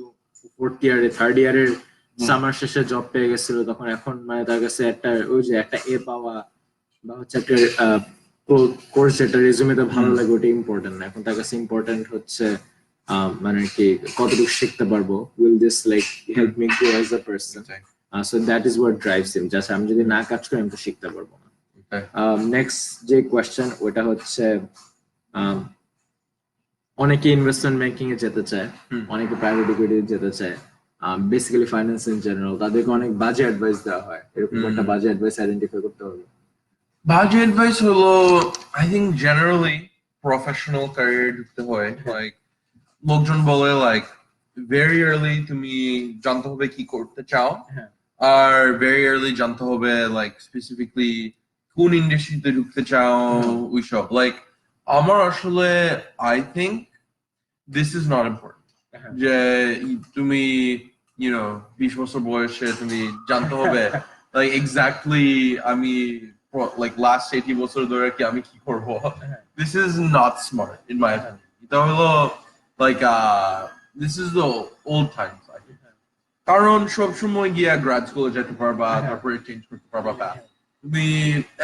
Speaker 2: fourth year third year এর সামার শেষে জব পেয়ে গেছিল তখন এখন মানে তার কাছে একটা ওই যে একটা এ পাওয়া বা হচ্ছে একটা কোর্স যেটা রেজুমেতে ভালো লাগে ওটা ইম্পর্টেন্ট না এখন তার কাছে ইম্পর্টেন্ট হচ্ছে মানে কি কতটুকু শিখতে পারবো will this like help me grow as a person so that is what drives him just আমি যদি না কাজ করি আমি তো শিখতে পারবো না নেক্সট যে কোয়েশ্চেন ওটা হচ্ছে অনেকে ইনভেস্টমেন্ট ব্যাংকিং এ যেতে চায় অনেকে প্রাইভেট ইকুইটি যেতে চায় বেসিক্যালি ফাইন্যান্স ইন জেনারেল তাদেরকে অনেক বাজে অ্যাডভাইস দেওয়া হয় এরকম একটা বাজে অ্যাডভাইস আইডেন্টিফাই করতে হবে
Speaker 3: বাজে অ্যাডভাইস হলো I think generally professional career ঢুকতে হয় লাইক লোকজন বলে লাইক ভেরি আর্লি তুমি জানতে হবে কি করতে চাও আর ভেরি আর্লি জানতে হবে লাইক স্পেসিফিকলি কোন ইন্ডাস্ট্রিতে ঢুকতে চাও ওইসব লাইক আমার আসলে I think this is not important যে তুমি 20 বছর বয়সে তুমি জানতে হবে লাইক এক্স্যাক্টলি আমি like last 80 বছর ধরে কি আমি কি করব this is not smart in my opinion এটা হলো like this is the old times I think কারণ সব সময় গিয়া গ্রাড স্কুলে যেতে পারবা তারপরে চেঞ্জ করতে পারবা path তুমি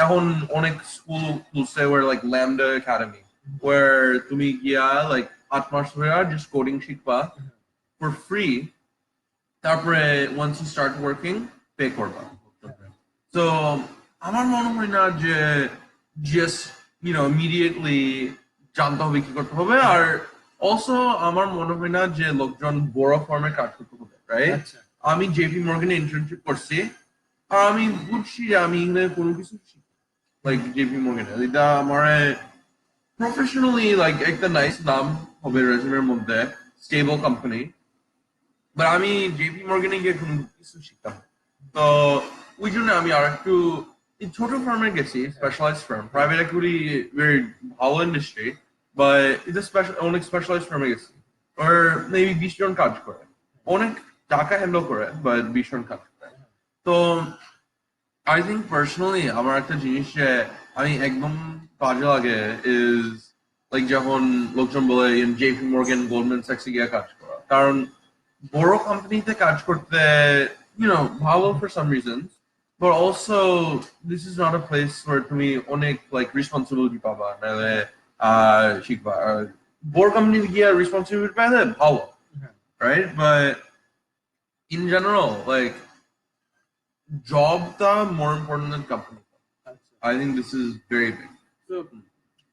Speaker 3: এখন অনেক স্কুল খুলছে where like Lambda Academy where তুমি গিয়া like 8 মাস ধরে just coding শিখবা for free তারপরে once you start working pay করবা so আমার মনে হয় না যে just immediately জানতে হবে কি করতে হবে আর also আমার মনে হয় না যে লোকজন বড় ফার্মে কাজ করতে হবে রাইট আমি JPMorgan এ ইন্টার্নশিপ করছি আর আমি বুঝছি আমি এখানে কোনো কিছু লাইক JPMorgan এটা আমার প্রফেশনালি লাইক একটা নাইস নাম হবে রেজুমের মধ্যে স্টেবল কোম্পানি বাট আমি JPMorgan এ গিয়ে কোনো কিছু শিখতাম তো ওই জন্য আমি আর একটু ছোট ফার্মে গেছি specialised firm private equity very ভালো ইন্ডাস্ট্রি বাট এটা অনেক স্পেশালাইজড ফার্মে গেছি আর মেবি 20 জন কাজ করে অনেক টাকা হ্যান্ডেল করে বাট 20 জন কাজ করে তো আই থিঙ্ক পার্সোনালি আমার একটা জিনিস যে আমি একদম কাজে লাগে ইজ লাইক যখন লোকজন বলে JPMorgan গোল্ডম্যান স্যাক্সে গিয়ে কাজ করা কারণ বড় কোম্পানিতে কাজ করতে ভালো for some reasons but also this is not a place where তুমি অনেক like responsibility পাবা নাহলে শিখবা বড় কোম্পানিতে গিয়ে responsibility পাইলে ভালো right but in general like job ta more important than company I think this is very big
Speaker 2: so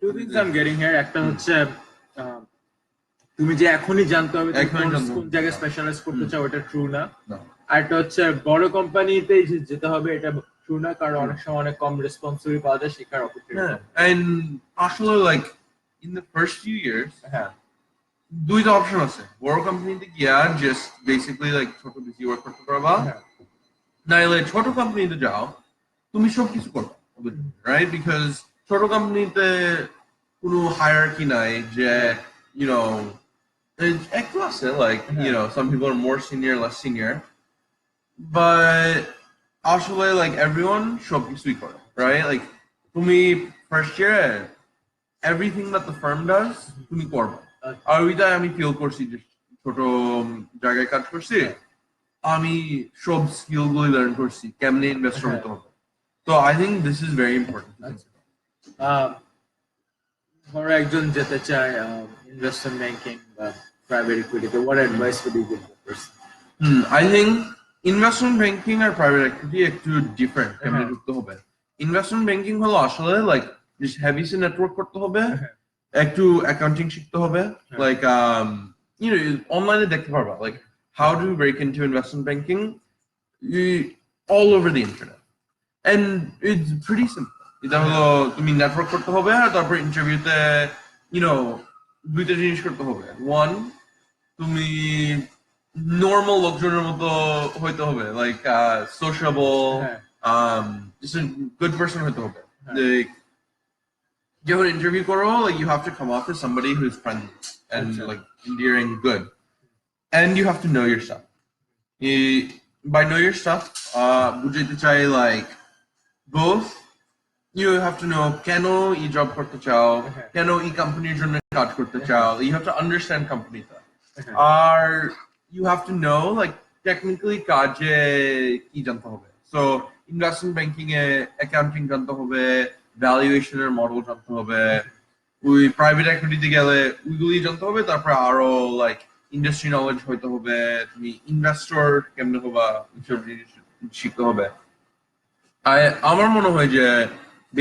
Speaker 2: two things I'm getting here একটা হচ্ছে তুমি যে এখনই জানতে হবে কোন জায়গায় স্পেশালাইজ করতে চাও এটা ট্রু না আর এটা হচ্ছে বড় কোম্পানিতে যেতে হবে এটা ট্রু না কারণ অনেক সময় অনেক কম রেসপন্সিবিলিটি পাওয়া যায় শেখার অপরচুনিটি
Speaker 3: and আসলে like in the first few years দুইটা অপশন আছে বড় কোম্পানিতে গিয়া জাস্ট বেসিক্যালি লাইক ছোট বেশি ওয়ার্ক করতে পারবা নাইলে ছোট কোম্পানিতে যাও তুমি সব কিছু করবা রাইট বিকজ ছোট কোম্পানিতে কোনো হায়ারার্কি নাই যে একটু আছে like some people are more senior less senior but আসলে like everyone সব কিছুই করে right like তুমি first year everything that the firm does তুমি করবা আর ওইটা আমি ফিল করছি যে ছোট জায়গায় কাজ করছি আমি সব স্কিল গুলো লার্ন করছি কেমনে ইনভেস্ট করতে হবে তো I think this is very important
Speaker 2: ধরো একজন যেতে চায় ইনভেস্টমেন্ট ব্যাংকিং বা private ইকুইটিতে, what advice would you give the person?
Speaker 3: I think investment banking আর private equity একটু different কেমনে ঢুকতে হবে। Investment banking হলো আসলে like just heavy সে network করতে হবে, একটু accounting শিখতে হবে, like you know online দেখতে পারবা like how to break into investment banking all over the internet and it's pretty simple. এটা হলো তুমি নেটওয়ার্ক করতে হবে আর তারপর ইন্টারভিউতে you know দুইটা জিনিস করতে হবে। One, তুমি নর্মাল লোকজনের মতো হইতে হবে, like সোশ্যাবল, just a good person হইতে হবে। যখন ইন্টারভিউ করো, like you have to come off as somebody who's friendly and like endearing, good, and you have to know your stuff. By know your stuff, বুঝাইতে চাই like both you have to know কেন এই job করতে চাও, কেন এই কোম্পানির জন্য কাজ করতে চাও, you have to understand কোম্পানিটা, আর you have to know like technically কাজে কি জানতে হবে। So investment banking এ accounting জানতে হবে, valuation এর model জানতে হবে, ওই private equity তে গেলে ওইগুলি জানতে হবে, তারপর আরো like industry knowledge হইতে হবে, তুমি investor কেমনে হবা এসব জিনিস শিখতে হবে। আমার মনে হয় যে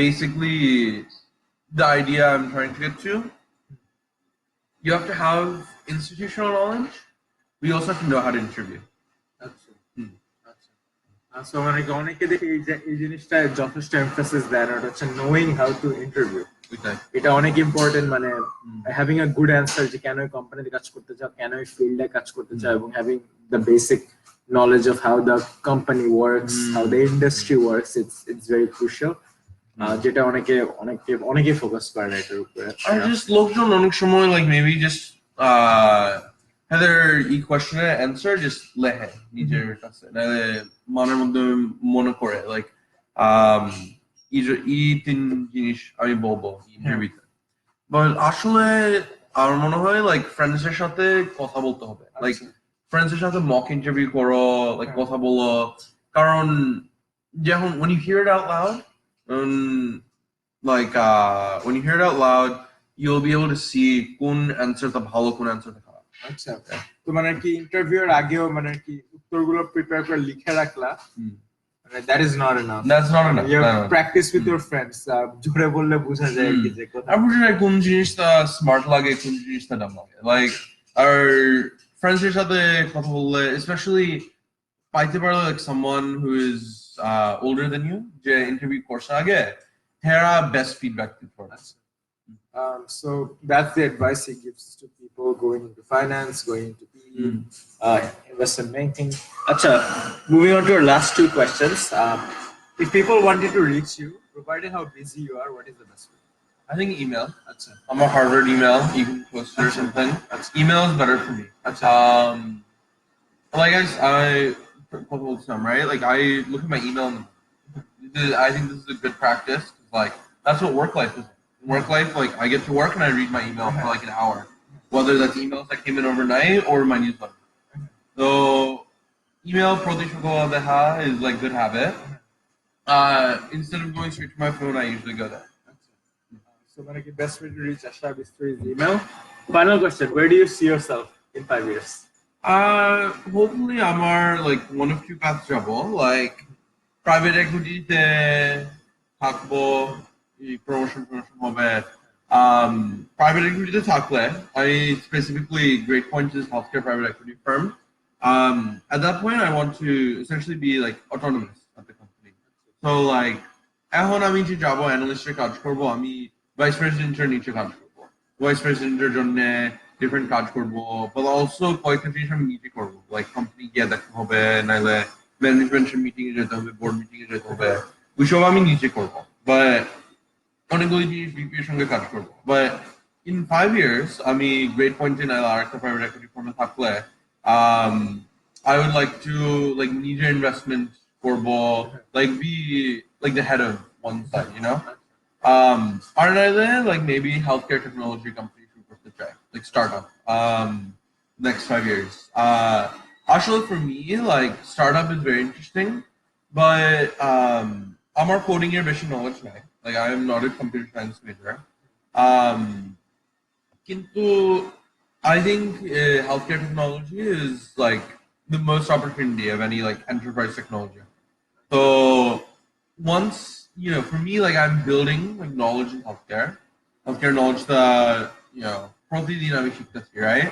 Speaker 3: basically the idea I'm trying to get to, you have to have institutional knowledge, we also have to know how to interview.
Speaker 2: So অনেকে দেখি এই জিনিসটা যথেষ্ট এমফাসিস দেয় না, হচ্ছে নোইং হাউ টু ইন্টারভিউ। এটা অনেক ইম্পর্টেন্ট, মানে হ্যাভিং আ গুড অ্যান্সার যে কেন এই কোম্পানিতে কাজ করতে চাও, কেন এই ফিল্ডে কাজ করতে চাও, এবং having the basic knowledge of how the company works, how the industry works, it's very crucial. যেটা অনেকে ফোকাস করে না এটার উপরে।
Speaker 3: আর just লোকজন অনেক সময় like maybe just হেদের এই কোয়েশ্চেনের অ্যান্সার জাস্ট লেখে নিজের কাছে, নাহলে মনের মধ্যে মনে করে লাইক এই তিন জিনিস আমি বলবো ইন্টারভিউতে, বাট আসলে আমার মনে হয় লাইক ফ্রেন্ডসের সাথে কথা বলতে হবে, লাইক ফ্রেন্ডসের সাথে মক ইন্টারভিউ করো, লাইক কথা বলো, কারণ যখন when you hear it out loud, when you hear it out loud, you'll be able to see কোন অ্যান্সারটা ভালো, কোন অ্যান্সারটা খারাপ।
Speaker 2: আচ্ছা, তো মানে কি ইন্টারভিউর আগেও মানে কি উত্তরগুলো প্রিপেয়ার করে লিখে রাখলা, মানে that is not enough.
Speaker 3: That's not enough.
Speaker 2: You practice with your friends. জোরে বললে বোঝা যায় কি যে কথা।
Speaker 3: আর বুঝে যায় কোন জিনিসটা স্মার্ট লাগে, কোন জিনিসটা ডাম লাগে। লাইক আর ফ্রেন্ডসের সাথে কথা বললে, স্পেশালি পাইতে পারলে like someone who is older than you, যে ইন্টারভিউ করছে আগে, হেরা বেস্ট ফিডব্যাক দিতে পারে।
Speaker 2: So that's the advice he gives to people going into finance, going into PE, investment banking. Acha, moving on to our last two questions. If people wanted to reach you, provided how busy you are, what is the best way?
Speaker 3: I think email. Acha. I'm a Harvard email. You can post or something. Email is better for me.
Speaker 2: Acha.
Speaker 3: Like I all the time, right? Like I look at my email, and I think this is a good practice. Like that's what work life is. Work life, like I get to work and I read my email for like an hour, whether that's emails that came in overnight or my newsletter. So email is like good habit. Instead of going straight to my phone, I usually go there.
Speaker 2: So the best way to reach Ashhab is through his email. Final question: where do you see yourself in 5 years?
Speaker 3: Hopefully I'm like one of two paths trouble, like private equity te থাকবো, promotion হবে, private equity তে থাকলে I specifically Great Point is healthcare private equity firm. At that point I want to essentially be like autonomous at the company. So like এখন আমি যে যাবো অ্যানালিস্টের কাজ করবো, আমি ভাইস প্রেসিডেন্টের নিচে কাজ করবো, ভাইস প্রেসিডেন্টের জন্য ডিফারেন্ট কাজ করবো, but also কয়েকটা জিনিস আমি নিজে করবো, লাইক কোম্পানি গিয়ে দেখতে হবে, নাহলে ম্যানেজমেন্টের মিটিং এ যেতে হবে, বোর্ড মিটিং এ যেতে হবে, ওইসব আমি নিজে করবো, বাট অনেকগুলি জিনিস বিপিএর সঙ্গে কাজ করবো। But in 5 years আমি গ্রেট পয়েন্টে নাহলে আর একটা প্রাইভেট equity firm থাকলে I would like to like নিজে ইনভেস্টমেন্ট করবো, like be like the head of one side, you know. Or like maybe healthcare technology company শুরু করতে চাই, like startup, next 5 years. Actually for me like startup is very interesting, but আমার coding এর বেশি knowledge নাই, like I am not a computer science major. কিন্তু I think healthcare technology is like the most opportunity of any like enterprise technology. So once, for me, like I'm building like knowledge in healthcare knowledge that, প্রতিদিন আমি শিখতেছি, right?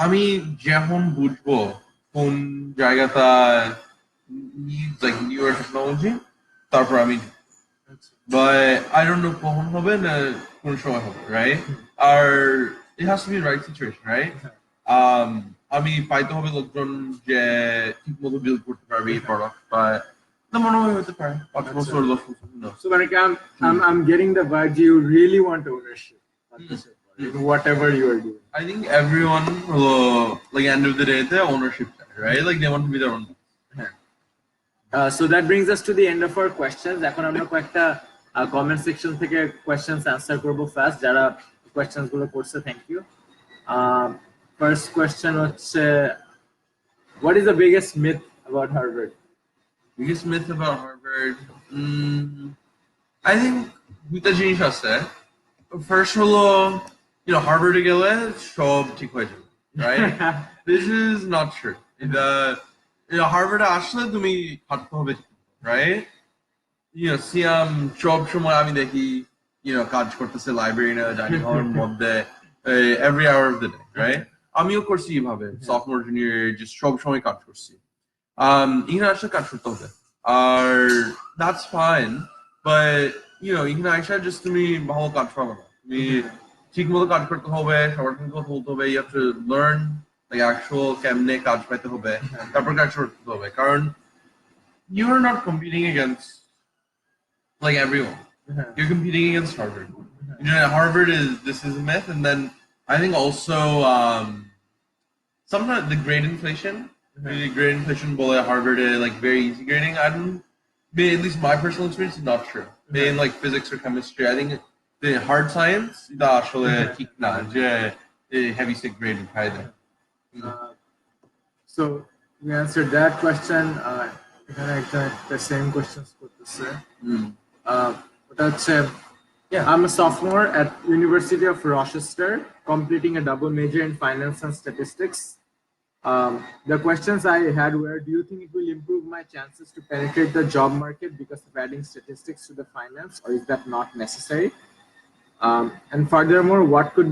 Speaker 3: আমি যখন বুঝবো কোন জায়গাটা needs like newer technology, তারপর আমি but I don't know কখন হবে না কোন সময় হবে, right? R it has to be the right situation, right? আমি পাইতে হবে লোকজন যে ঠিক মতো বিল্ড করতে পারবে এই প্রোডাক্ট, বা না মনে হয় হতে পারে 5 বছর 10 বছর।
Speaker 2: So like I'm getting the vibe you really want ownership in whatever you are doing.
Speaker 3: I think everyone will, like end of the day, their ownership, right? Like they want to be their own.
Speaker 2: So that brings us to the end of our questions. এখন আমরা কয়েকটা comment section থেকে questions answer করব fast. যারা questions গুলো করছে, thank you. First question হচ্ছে, what is the biggest myth about Harvard?
Speaker 3: Biggest myth about Harvard? I think দুইটা জিনিস আছে। First হলো, Harvard গেলে সব ঠিক হয়ে যাবে, right? This is not true. Harvard আসলে তুমি খাটতে হবে, right? Seeam সব সময় আমি দেখি, কাজ করতেছে লাইব্রেরি না জানি হওয়ার মধ্যে every hour of the day, right? আমিও করছি এইভাবে, sophomore junior just সব সময় কাজ করছি। এখানে আসলে কাজ করতে হবে, আর that's fine, but এখানে আইসা just তুমি ভালো কাজ পাবে না, তুমি ঠিক মতো কাজ করতে হবে, সবার সঙ্গে কথা বলতে হবে, you have to learn like actual কেমনে কাজ পাইতে হবে, তারপর কাজ করতে হবে, কারণ you are not competing against like everyone. You're competing against Harvard. Harvard this is a myth, and then I think also sometimes the grade inflation. The grade inflation bole Harvard like very easy grading. At least my personal experience is not true. In like physics or chemistry, I think the hard science da ashole thik na je heavy stick grading either.
Speaker 2: So we answered that question. The same questions করতেছে। ওটা হচ্ছে, I'm a sophomore at University of Rochester, completing a double major in finance and statistics. The questions I had were, do you think it will improve my chances to penetrate the job market because of adding statistics to the finance, or is that not necessary? And furthermore, what could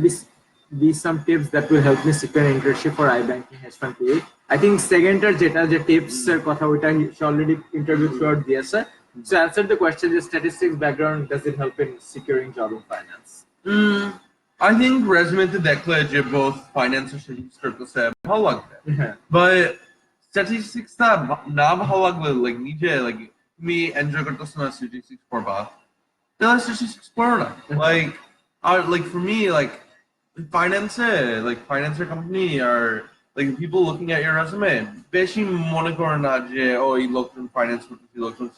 Speaker 2: be some tips that will help me secure an internship for iBanking H1PA? I think second যে tips কথা ওইটা she already interviewed throughout দিয়েছে. So answer the question, the statistics background, does it help in securing job in finance?
Speaker 3: I think resume তে দেখলে যে both finance আর statistics করতেছে ভালো লাগবে, but statistics টা না ভালো লাগলে like নিজে like তুমি enjoy করতেছ না statistics পড়বা, তাহলে statistics পড়ো না। Like for me, like finance company are like people looking at your resume বেশি মনে করে না যে এই লোকজন finance করতেছে, লোকজন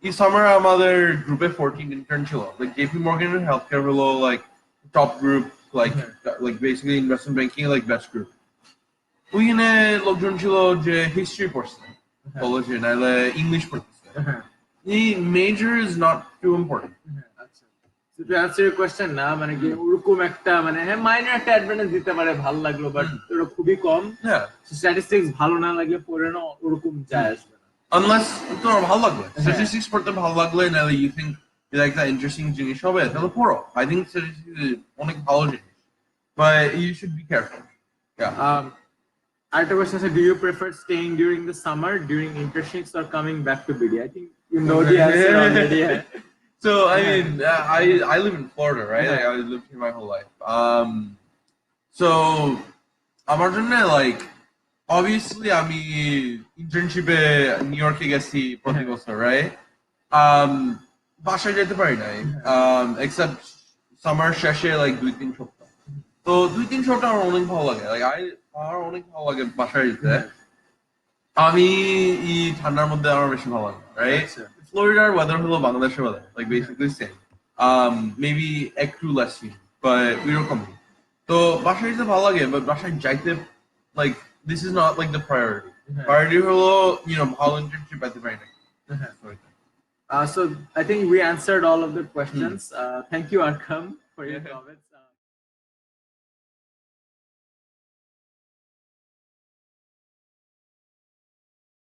Speaker 3: এই summer আমাদের গ্রুপে 14 intern ছিল, like JPMorgan and healthcare হলো like top group, like basically investment banking like best group. ওইখানে লোকজন ছিল যে history পড়ছে কলেজে, নাহলে ইংলিশ পড়তেছে। The major is not too important.
Speaker 2: So to answer your question, না মানে কি ওরকম একটা মানে মাইনর একটা অ্যাডভান্টেজ দিতে পারে, ভালো লাগলো, বাট ওটা খুবই কম। স্ট্যাটিস্টিক্স ভালো না লাগলে পড়ে না, ওরকম যায় আসবে না।
Speaker 3: Unless তোমার ভালো লাগবে, statistics পড়তে ভালো লাগলে, নাহলে you think you like that interesting জিনিস হবে, তাহলে পড়ো। I think statistics অনেক ভালো জিনিস, but you should be careful. Yeah.
Speaker 2: Another question is, do you prefer staying during the summer, during internships, or coming back to BD? I think you know the answer already.
Speaker 3: So I mean, I live in Florida, right? Like, I lived here my whole life. So আমার জন্য like obviously আমি ইন্টার্নশিপে new ইয়র্কে গেছি প্রতি বছর, right? বাসায় যেতে পারি নাই, except summer শেষে like 2-3 সপ্তাহ। তো 2-3 সপ্তাহ আমার অনেক ভালো লাগে, like আমার অনেক ভালো লাগে বাসায় যেতে। আমি এই ঠান্ডার মধ্যে আমার বেশি ভালো লাগে, right? Florida's weather হলো বাংলাদেশের weather, like basically same. Maybe একটু less humid, but we don't complain. তো বাসায় যেতে ভালো লাগে, but বাসায় যাইতে like this is not like the priority. Priority হলো ভালো internship পেতে পারি না।
Speaker 2: So I think we answered all of the questions. Thank you, Arkham, for your comments.